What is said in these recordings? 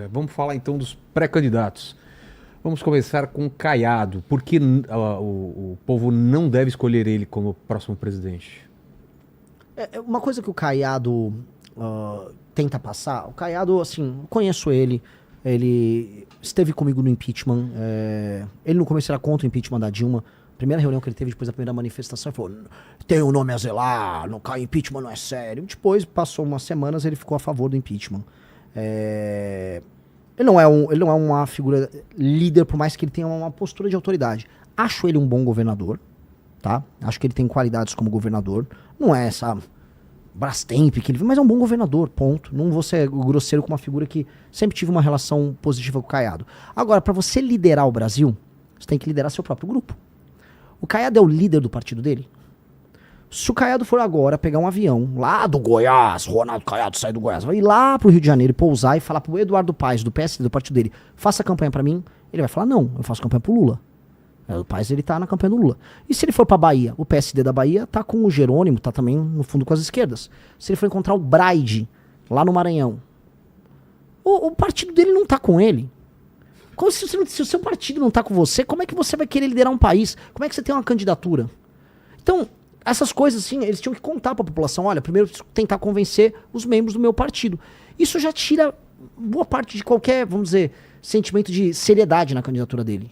Vamos falar então dos pré-candidatos. Vamos começar com Caiado. Por que o povo não deve escolher ele como próximo presidente? Uma coisa que o Caiado tenta passar, o Caiado, assim, conheço ele esteve comigo no impeachment, ele no começo era contra o impeachment da Dilma. Primeira reunião que ele teve depois da primeira manifestação, ele falou, tem um nome a zelar, não cai impeachment, não é sério. Depois, passou umas semanas, ele ficou a favor do impeachment. Ele não é uma figura líder, por mais que ele tenha uma postura de autoridade. Acho ele um bom governador, tá? Acho que ele tem qualidades como governador. Não é essa Brastemp que ele vê, mas é um bom governador, ponto. Não vou ser grosseiro com uma figura que sempre tive uma relação positiva com o Caiado. Agora, para você liderar o Brasil, você tem que liderar seu próprio grupo. O Caiado é o líder do partido dele? Se o Caiado for agora pegar um avião lá do Goiás, Ronaldo Caiado sai do Goiás, vai ir lá pro Rio de Janeiro e pousar e falar pro Eduardo Paes, do PSD, do partido dele, faça campanha pra mim, ele vai falar, não, eu faço campanha pro Lula. O Paes, ele tá na campanha do Lula. E se ele for pra Bahia, o PSD da Bahia tá com o Jerônimo, tá também no fundo com as esquerdas. Se ele for encontrar o Braide, lá no Maranhão, o partido dele não tá com ele. Se o seu partido não tá com você, como é que você vai querer liderar um país? Como é que você tem uma candidatura? Então, essas coisas, assim, eles tinham que contar pra população. Olha, primeiro eu preciso tentar convencer os membros do meu partido. Isso já tira boa parte de qualquer, vamos dizer, sentimento de seriedade na candidatura dele.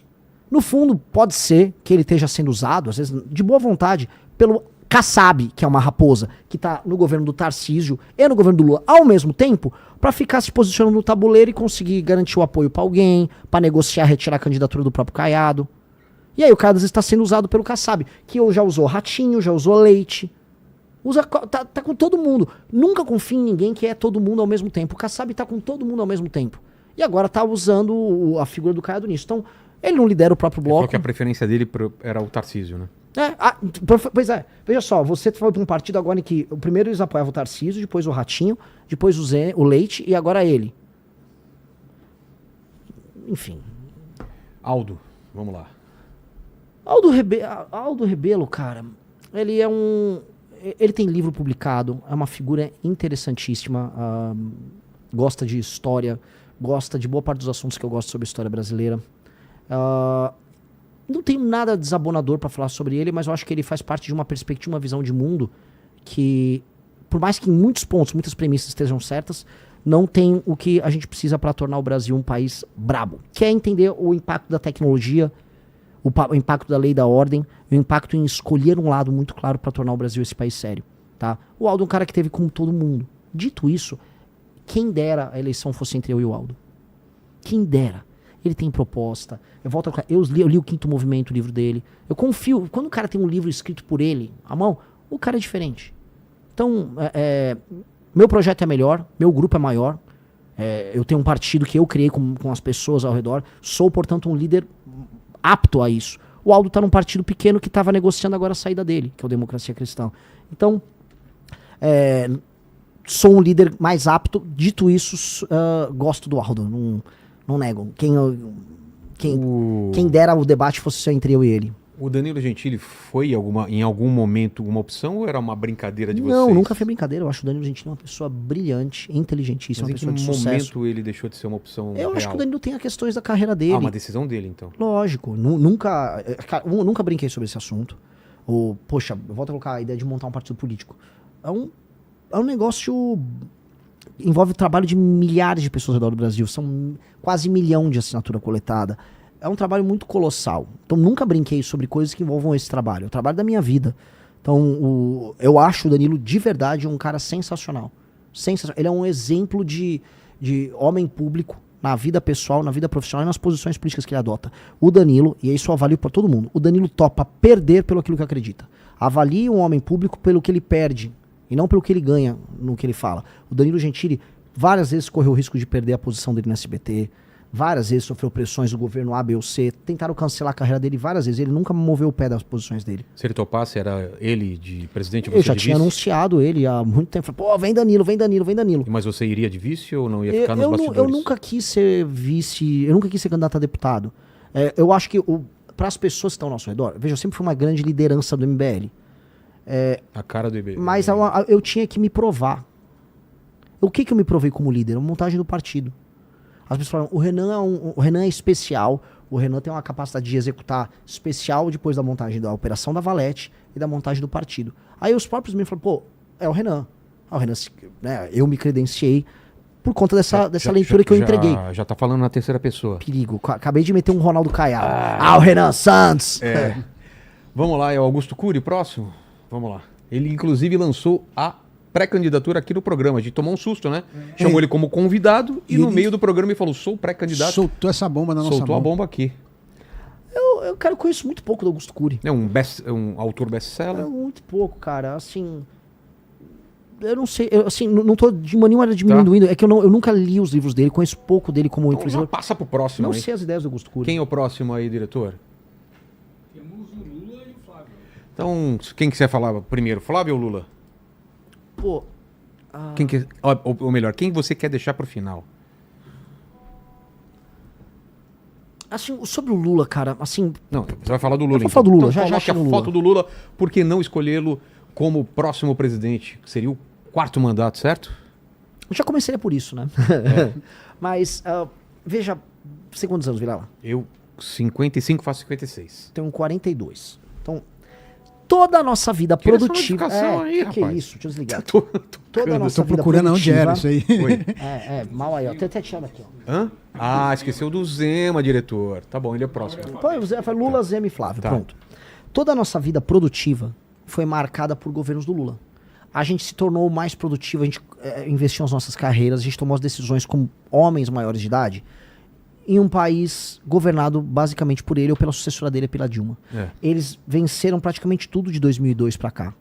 No fundo, pode ser que ele esteja sendo usado, às vezes, de boa vontade, pelo Kassab, que é uma raposa, que tá no governo do Tarcísio e no governo do Lula ao mesmo tempo, pra ficar se posicionando no tabuleiro e conseguir garantir o apoio pra alguém, pra negociar, retirar a candidatura do próprio Caiado. E aí o Caiado às vezes está sendo usado pelo Kassab, que já usou Ratinho, já usou Leite. Tá com todo mundo. Nunca confie em ninguém que é todo mundo ao mesmo tempo. O Kassab tá com todo mundo ao mesmo tempo. E agora tá usando a figura do Caiado nisso. Então, ele não lidera o próprio bloco. Ele falou que a preferência dele era o Tarcísio, né? Pois é. Veja só, você foi para um partido agora em que o primeiro eles apoiavam o Tarcísio, depois o Ratinho, depois o Leite e agora ele. Enfim. Aldo, vamos lá. Aldo Rebelo, cara, ele tem livro publicado, é uma figura interessantíssima, gosta de história, gosta de boa parte dos assuntos que eu gosto sobre a história brasileira. Não tenho nada desabonador pra falar sobre ele, mas eu acho que ele faz parte de uma perspectiva, uma visão de mundo que, por mais que em muitos pontos, muitas premissas estejam certas, não tem o que a gente precisa para tornar o Brasil um país brabo, que é entender o impacto da tecnologia, o impacto da lei e da ordem, o impacto em escolher um lado muito claro para tornar o Brasil esse país sério, tá? O Aldo é um cara que teve como todo mundo. Dito isso, quem dera a eleição fosse entre eu e o Aldo. Quem dera. Ele tem proposta. Eu li o Quinto Movimento, o livro dele. Eu confio. Quando o cara tem um livro escrito por ele, à mão, o cara é diferente. Então, meu projeto é melhor, meu grupo é maior. Eu tenho um partido que eu criei com as pessoas ao redor. Sou, portanto, um líder apto a isso. O Aldo tá num partido pequeno que estava negociando agora a saída dele, que é o Democracia Cristã. Então, sou um líder mais apto. Dito isso, gosto do Aldo. Não nego. Quem dera o debate fosse só entre eu e ele. O Danilo Gentili foi em algum momento uma opção ou era uma brincadeira de vocês? Não, nunca foi brincadeira. Eu acho o Danilo Gentili uma pessoa brilhante, inteligentíssima, uma pessoa de sucesso. Mas em que momento ele deixou de ser uma opção Eu real? acho que o Danilo tem as questões da carreira dele. Uma decisão dele, então. Lógico. Nunca brinquei sobre esse assunto. Poxa, eu volto a colocar a ideia de montar um partido político. É um negócio... Envolve o trabalho de milhares de pessoas ao redor do Brasil. São quase 1 milhão de assinatura coletada. É um trabalho muito colossal. Então, nunca brinquei sobre coisas que envolvam esse trabalho. É o trabalho da minha vida. Então, eu acho o Danilo, de verdade, um cara sensacional. Ele é um exemplo de homem público na vida pessoal, na vida profissional e nas posições políticas que ele adota. O Danilo, e isso eu avalio para todo mundo, o Danilo topa perder pelo aquilo que acredita. Avalie um homem público pelo que ele perde e não pelo que ele ganha no que ele fala. O Danilo Gentili várias vezes correu o risco de perder a posição dele no SBT, várias vezes sofreu pressões do governo A, B ou C, tentaram cancelar a carreira dele várias vezes, ele nunca moveu o pé das posições dele. Se ele topasse, era ele de presidente? Eu já tinha anunciado ele há muito tempo, pô, vem Danilo, vem Danilo, vem Danilo. Mas você iria de vice ou não ia ficar nos bastidores? Eu nunca quis ser vice, eu nunca quis ser candidato a deputado. Eu acho que para as pessoas que estão ao nosso redor, veja, eu sempre fui uma grande liderança do MBL. A cara do MBL. Mas eu tinha que me provar. O que eu me provei como líder? A montagem do partido. As pessoas falam, o Renan é especial, o Renan tem uma capacidade de executar especial depois da montagem da operação da Valete e da montagem do partido. Aí os próprios membros falam, pô, é o Renan. Ah, o Renan, né, eu me credenciei por conta dessa leitura que eu entreguei. Já tá falando na terceira pessoa. Perigo. Acabei de meter um Ronaldo Caiado. O Renan Santos! Vamos lá, é o Augusto Cury, próximo? Vamos lá. Ele, inclusive, lançou a pré-candidatura aqui no programa. A gente tomou um susto, né? Chamou ele como convidado e no meio do programa ele falou, sou pré-candidato. Soltou essa bomba na nossa mão. Soltou a bomba aqui. Eu conheço muito pouco do Augusto Cury. É um autor best-seller? Muito pouco, cara. Assim... Eu não sei, não tô de maneira nenhuma diminuindo. Tá. É que eu nunca li os livros dele, conheço pouco dele como empresário. Então passa pro próximo. Não sei as ideias do Augusto Cury. Quem é o próximo aí, diretor? Temos o Lula e o Flávio. Então, quem quiser falar primeiro, Flávio ou Lula? Pô... Ou melhor, quem você quer deixar pro final? Assim, sobre o Lula, cara, assim... Não, você vai falar do Lula. Eu vou falar do Lula, então, já coloque a foto do Lula, por que não escolhê-lo como próximo presidente? Seria o 4º mandato, certo? Eu já começaria por isso, né? Mas, veja, você quantos anos, Vilela? Eu, 55, faço 56. Tenho 42. Então, toda a nossa vida produtiva... Aí, que é isso? Deixa eu desligar. Toda a nossa vida procurando onde era isso aí. Mal aí, ó. Tem até tirado aqui, ó. Hã? Ah, esqueceu do Zema, diretor. Tá bom, ele é o próximo. Foi Lula, Zema e Flávio, pronto. Toda a nossa vida produtiva foi marcada por governos do Lula. A gente se tornou mais produtivo, a gente investiu nas nossas carreiras, a gente tomou as decisões como homens maiores de idade em um país governado basicamente por ele ou pela sucessora dele, pela Dilma. Eles venceram praticamente tudo de 2002 pra cá.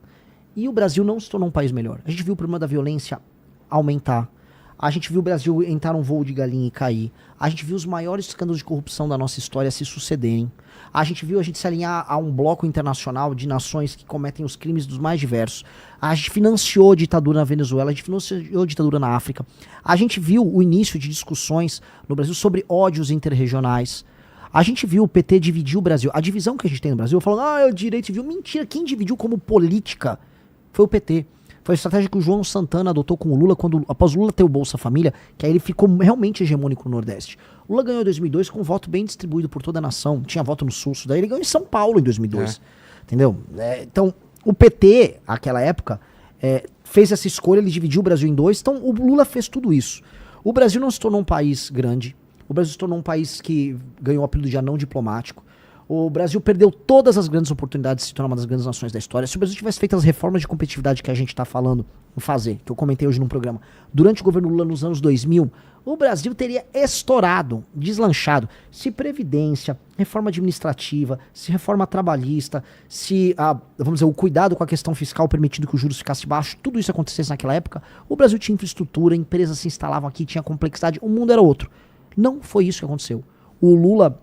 E o Brasil não se tornou um país melhor. A gente viu o problema da violência aumentar. A gente viu o Brasil entrar num voo de galinha e cair. A gente viu os maiores escândalos de corrupção da nossa história se sucederem. A gente viu a gente se alinhar a um bloco internacional de nações que cometem os crimes dos mais diversos. A gente financiou a ditadura na Venezuela, a gente financiou a ditadura na África. A gente viu o início de discussões no Brasil sobre ódios interregionais. A gente viu o PT dividir o Brasil. A divisão que a gente tem no Brasil, falando, é o direito civil. Mentira, quem dividiu como política foi o PT. Foi a estratégia que o João Santana adotou com o Lula, após o Lula ter o Bolsa Família, que aí ele ficou realmente hegemônico no Nordeste. O Lula ganhou em 2002 com um voto bem distribuído por toda a nação. Tinha voto no Sul, daí ele ganhou em São Paulo em 2002. Entendeu? Então, o PT, naquela época, fez essa escolha, ele dividiu o Brasil em dois. Então, o Lula fez tudo isso. O Brasil não se tornou um país grande. O Brasil se tornou um país que ganhou o apelido de anão diplomático. O Brasil perdeu todas as grandes oportunidades de se tornar uma das grandes nações da história. Se o Brasil tivesse feito as reformas de competitividade que a gente está falando em fazer, que eu comentei hoje num programa, durante o governo Lula nos anos 2000, o Brasil teria estourado, deslanchado. Se previdência, reforma administrativa, se reforma trabalhista, se, vamos dizer, o cuidado com a questão fiscal permitindo que os juros ficassem baixos, tudo isso acontecesse naquela época, o Brasil tinha infraestrutura, empresas se instalavam aqui, tinha complexidade, o mundo era outro. Não foi isso que aconteceu. O Lula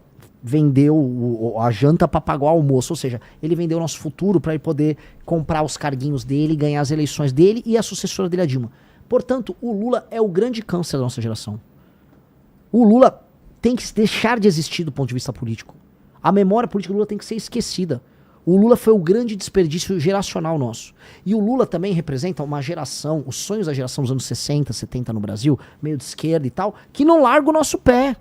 vendeu a janta para pagar o almoço, ou seja, ele vendeu o nosso futuro para ele poder comprar os carguinhos dele, ganhar as eleições dele e a sucessora dele, a Dilma. Portanto, o Lula é o grande câncer da nossa geração. O Lula tem que deixar de existir do ponto de vista político. A memória política do Lula tem que ser esquecida. O Lula foi o grande desperdício geracional nosso. E o Lula também representa uma geração, os sonhos da geração dos anos 60, 70 no Brasil, meio de esquerda e tal, que não larga o nosso pé.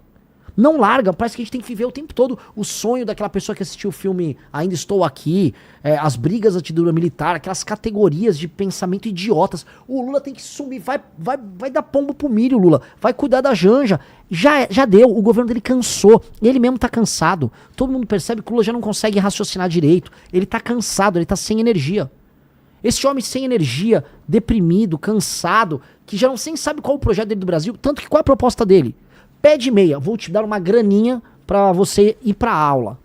Não larga, parece que a gente tem que viver o tempo todo o sonho daquela pessoa que assistiu o filme Ainda Estou Aqui, as brigas da ditadura militar, aquelas categorias de pensamento idiotas. O Lula tem que sumir, vai dar pombo pro milho, Lula. Vai cuidar da Janja. Já deu, o governo dele cansou. Ele mesmo tá cansado. Todo mundo percebe que o Lula já não consegue raciocinar direito. Ele tá cansado, ele tá sem energia. Esse homem sem energia, deprimido, cansado, que já não nem sabe qual é o projeto dele do Brasil, tanto que qual é a proposta dele? Pé de meia, vou te dar uma graninha pra você ir pra aula.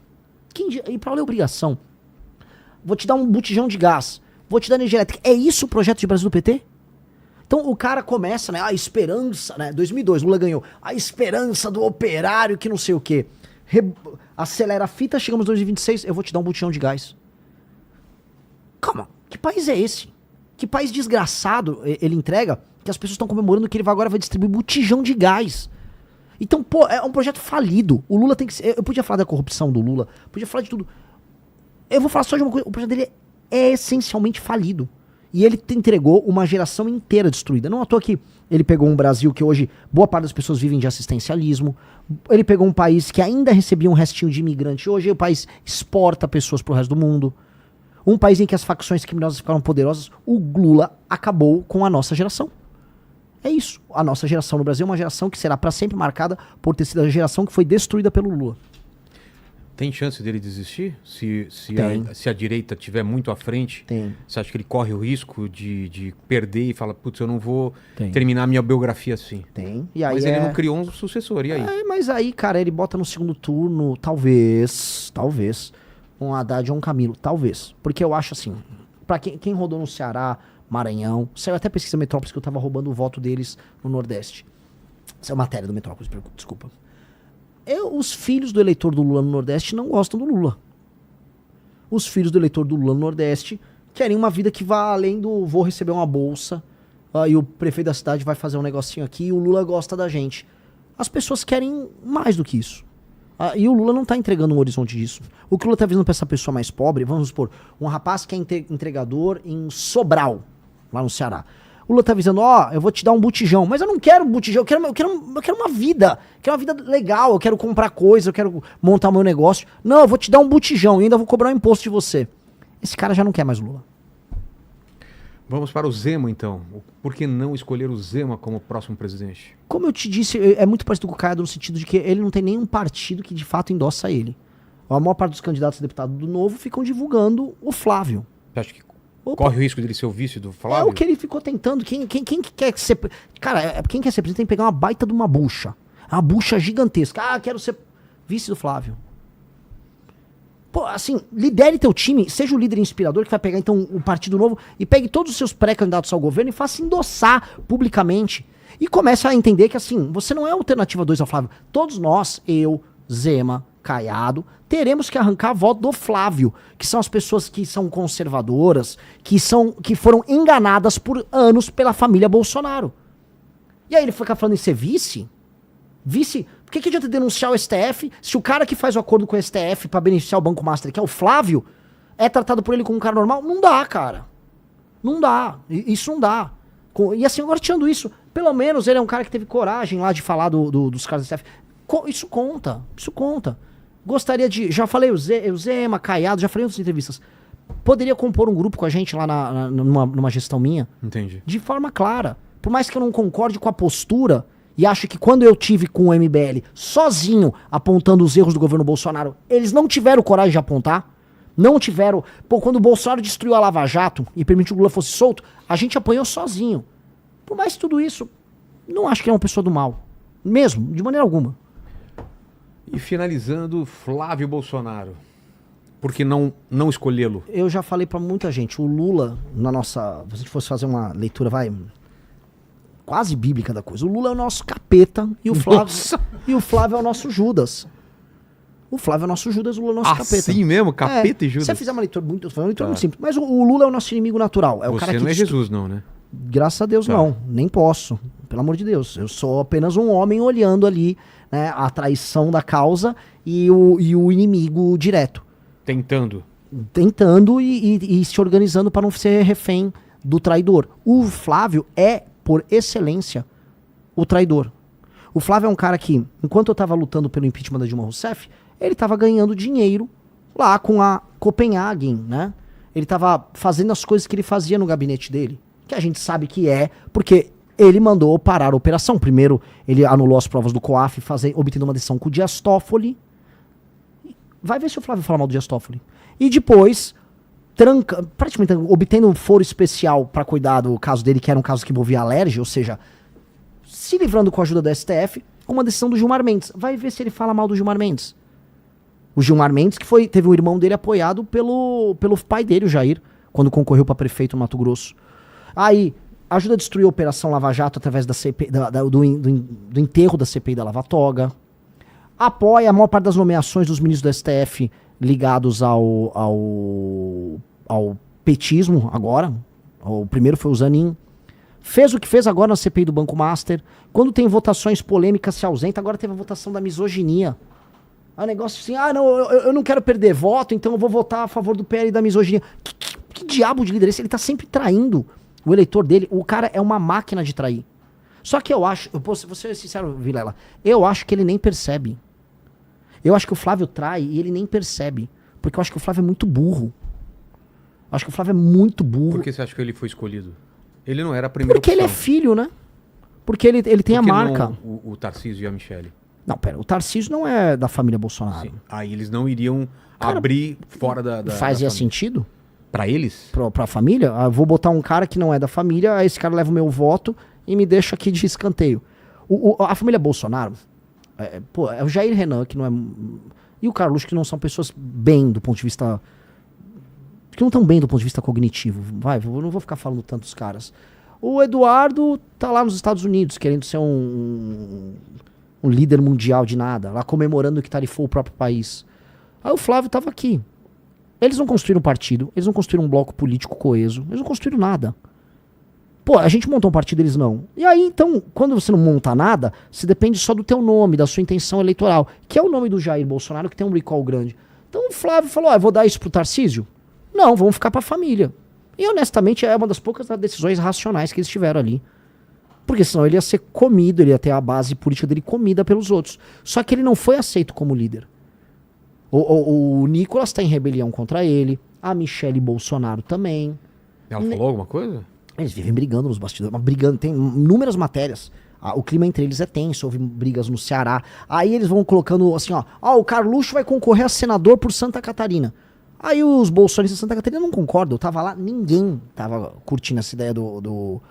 Ir pra aula é obrigação. Vou te dar um botijão de gás. Vou te dar energia elétrica. É isso o projeto de Brasil do PT? Então o cara começa, né? A esperança, né? 2002, Lula ganhou. A esperança do operário que não sei o quê. Acelera a fita, chegamos em 2026, eu vou te dar um botijão de gás. Calma, que país é esse? Que país desgraçado ele entrega que as pessoas estão comemorando que ele agora vai distribuir botijão de gás. Então, pô, é um projeto falido. O Lula tem que ser... Eu podia falar da corrupção do Lula, podia falar de tudo. Eu vou falar só de uma coisa. O projeto dele é essencialmente falido. E ele entregou uma geração inteira destruída. Não à toa que ele pegou um Brasil que hoje boa parte das pessoas vivem de assistencialismo. Ele pegou um país que ainda recebia um restinho de imigrante. Hoje o país exporta pessoas pro resto do mundo. Um país em que as facções criminosas ficaram poderosas. O Lula acabou com a nossa geração. É isso. A nossa geração no Brasil é uma geração que será para sempre marcada por ter sido a geração que foi destruída pelo Lula. Tem chance dele desistir? Se a direita estiver muito à frente, Tem. você acha que ele corre o risco de perder e fala, putz, eu não vou Tem. terminar minha biografia assim? Tem. E aí Mas ele não criou um sucessor, e aí? Mas aí, cara, ele bota no segundo turno, talvez, um Haddad ou um Camilo, talvez. Porque eu acho assim, pra quem rodou no Ceará, Maranhão, saiu até pesquisa Metrópolis que eu tava roubando o voto deles no Nordeste. Essa é a matéria do Metrópolis, desculpa. Os filhos do eleitor do Lula no Nordeste não gostam do Lula. Os filhos do eleitor do Lula no Nordeste querem uma vida que vá além do vou receber uma bolsa, e o prefeito da cidade vai fazer um negocinho aqui e o Lula gosta da gente. As pessoas querem mais do que isso. E o Lula não tá entregando um horizonte disso. O que o Lula tá visando pra essa pessoa mais pobre, vamos supor, um rapaz que é entregador em Sobral, lá no Ceará. O Lula tá avisando, eu vou te dar um botijão. Mas eu não quero botijão, eu quero uma vida. Eu quero uma vida legal, eu quero comprar coisa, eu quero montar meu negócio. Não, eu vou te dar um botijão e ainda vou cobrar um imposto de você. Esse cara já não quer mais Lula. Vamos para o Zema, então. Por que não escolher o Zema como próximo presidente? Como eu te disse, é muito parecido com o Caiado no sentido de que ele não tem nenhum partido que de fato endossa ele. A maior parte dos candidatos a deputado do Novo ficam divulgando o Flávio. Você acha que corre o risco dele ser o vice do Flávio? É o que ele ficou tentando. Quem quer ser... Cara, quem quer ser presidente tem que pegar uma baita de uma bucha. Uma bucha gigantesca. Quero ser vice do Flávio. Pô, assim, lidere teu time, seja o líder inspirador que vai pegar então o Partido Novo e pegue todos os seus pré-candidatos ao governo e faça endossar publicamente. E comece a entender que assim, você não é a alternativa 2 ao Flávio. Todos nós, eu, Zema, Caiado, teremos que arrancar a voto do Flávio, que são as pessoas que são conservadoras, que foram enganadas por anos pela família Bolsonaro. E aí ele fica falando em ser vice? Vice? Por que adianta denunciar o STF se o cara que faz o acordo com o STF pra beneficiar o Banco Master, que é o Flávio, é tratado por ele como um cara normal? Não dá, cara. Não dá. Isso não dá. E assim, agora tirando isso, pelo menos ele é um cara que teve coragem lá de falar dos caras do STF. Isso conta. Isso conta. Gostaria de... Já falei o Zema, Caiado, já falei em outras entrevistas. Poderia compor um grupo com a gente lá numa gestão minha? Entendi. De forma clara. Por mais que eu não concorde com a postura... E acho que quando eu tive com o MBL sozinho apontando os erros do governo Bolsonaro, eles não tiveram coragem de apontar. Não tiveram. Pô, quando o Bolsonaro destruiu a Lava Jato e permitiu que o Lula fosse solto, a gente apanhou sozinho. Por mais tudo isso, não acho que é uma pessoa do mal. Mesmo, de maneira alguma. E finalizando, Flávio Bolsonaro. Por que não escolhê-lo? Eu já falei pra muita gente. O Lula, se a gente fosse fazer uma leitura, quase bíblica da coisa. O Lula é o nosso capeta e o Flávio é o nosso Judas. O Flávio é o nosso Judas, o Lula é o nosso capeta. Assim mesmo? Capeta e Judas? Se você fizer uma leitura muito simples. Mas o Lula é o nosso inimigo natural. É o você cara que não é Jesus, não, né? Graças a Deus não. Nem posso. Pelo amor de Deus. Eu sou apenas um homem olhando ali, né, a traição da causa e o inimigo direto. Tentando E se organizando para não ser refém do traidor. O Flávio é, por excelência, o traidor. O Flávio é um cara que, enquanto eu tava lutando pelo impeachment da Dilma Rousseff, ele tava ganhando dinheiro lá com a Copenhagen, né? Ele tava fazendo as coisas que ele fazia no gabinete dele, que a gente sabe que é, porque ele mandou parar a operação. Primeiro, ele anulou as provas do COAF, obtendo uma decisão com o Dias Toffoli. Vai ver se o Flávio fala mal do Dias Toffoli. E depois... praticamente obtendo um foro especial para cuidar do caso dele, que era um caso que envolvia alergia, ou seja, se livrando com a ajuda do STF, com uma decisão do Gilmar Mendes. Vai ver se ele fala mal do Gilmar Mendes. O Gilmar Mendes, que teve o irmão dele apoiado pelo pai dele, o Jair, quando concorreu para prefeito no Mato Grosso. Aí, ajuda a destruir a Operação Lava Jato através da CPI, do enterro da CPI da Lava Toga. Apoia a maior parte das nomeações dos ministros do STF ligados ao petismo agora. O primeiro foi o Zanin. Fez o que fez agora na CPI do Banco Master. Quando tem votações polêmicas, se ausenta. Agora teve a votação da misoginia. É um negócio assim, não, eu não quero perder voto, então eu vou votar a favor do PL da misoginia. Que diabo de líder é esse? Ele tá sempre traindo o eleitor dele. O cara é uma máquina de trair. Só que eu acho, vou ser sincero, Vilela, eu acho que ele nem percebe. Eu acho que o Flávio trai e ele nem percebe. Porque eu acho que o Flávio é muito burro. Eu acho que o Flávio é muito burro. Por que você acha que ele foi escolhido? Ele não era a primeira Porque opção. ele é filho, né? Porque ele tem a marca. Não o Tarcísio e a Michele? Não, pera, o Tarcísio não é da família Bolsonaro. Sim. Aí eles não iriam Cara, abrir fora da Fazia família. sentido Pra eles? pra família? Ah, vou botar um cara que não é da família, aí esse cara leva o meu voto e me deixa aqui de escanteio. A família Bolsonaro, é o Jair Renan, que não é... E o Carluxo, que não são pessoas bem do ponto de vista... Que não estão bem do ponto de vista cognitivo. Eu não vou ficar falando tantos caras. O Eduardo tá lá nos Estados Unidos, querendo ser um líder mundial de nada, lá comemorando que tarifou o próprio país. Aí o Flávio tava aqui. Eles não construíram um partido, eles não construíram um bloco político coeso, eles não construíram nada. Pô, a gente montou um partido, eles não. E aí, então, quando você não monta nada, você depende só do teu nome, da sua intenção eleitoral, que é o nome do Jair Bolsonaro, que tem um recall grande. Então o Flávio falou, eu vou dar isso pro Tarcísio? Não, vamos ficar pra família. E honestamente, é uma das poucas decisões racionais que eles tiveram ali. Porque senão ele ia ser comido, ele ia ter a base política dele comida pelos outros. Só que ele não foi aceito como líder. O Nicolas tá em rebelião contra ele, a Michele Bolsonaro também. Ela falou alguma coisa? Eles vivem brigando nos bastidores, mas brigando, tem inúmeras matérias. O clima entre eles é tenso, houve brigas no Ceará. Aí eles vão colocando assim, o Carluxo vai concorrer a senador por Santa Catarina. Aí os bolsonaristas de Santa Catarina não concordam, eu tava lá, ninguém tava curtindo essa ideia do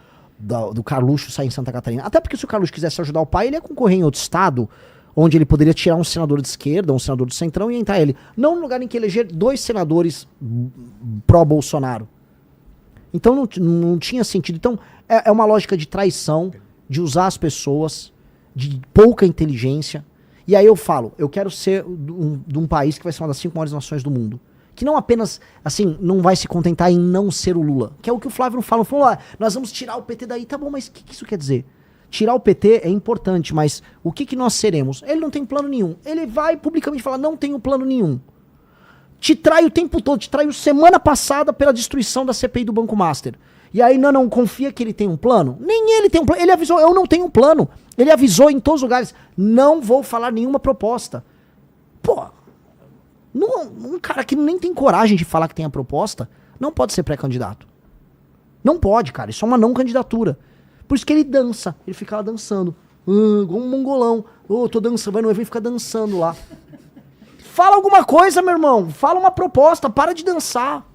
Carluxo sair em Santa Catarina. Até porque se o Carluxo quisesse ajudar o pai, ele ia concorrer em outro estado, onde ele poderia tirar um senador de esquerda, um senador do centrão e entrar ele. Não no lugar em que eleger 2 senadores pró-Bolsonaro. Então não tinha sentido. Então é uma lógica de traição, de usar as pessoas, de pouca inteligência. E aí eu falo, eu quero ser de um país que vai ser uma das 5 maiores nações do mundo. Que não apenas, assim, não vai se contentar em não ser o Lula. Que é o que o Flávio não fala. Falou, nós vamos tirar o PT daí. Tá bom, mas o que isso quer dizer? Tirar o PT é importante, mas o que nós seremos? Ele não tem plano nenhum. Ele vai publicamente falar, não tenho plano nenhum. Te trai o tempo todo, te traiu semana passada pela destruição da CPI do Banco Master. E aí não confia que ele tem um plano? Nem ele tem um plano. Ele avisou, eu não tenho um plano. Ele avisou em todos os lugares, não vou falar nenhuma proposta. Pô, um cara que nem tem coragem de falar que tem a proposta, não pode ser pré-candidato. Não pode, cara. Isso é uma não candidatura. Por isso que ele dança. Ele fica lá dançando. Igual um mongolão. Tô dançando, vai no evento e fica dançando lá. Fala alguma coisa, meu irmão. Fala uma proposta. Para de dançar.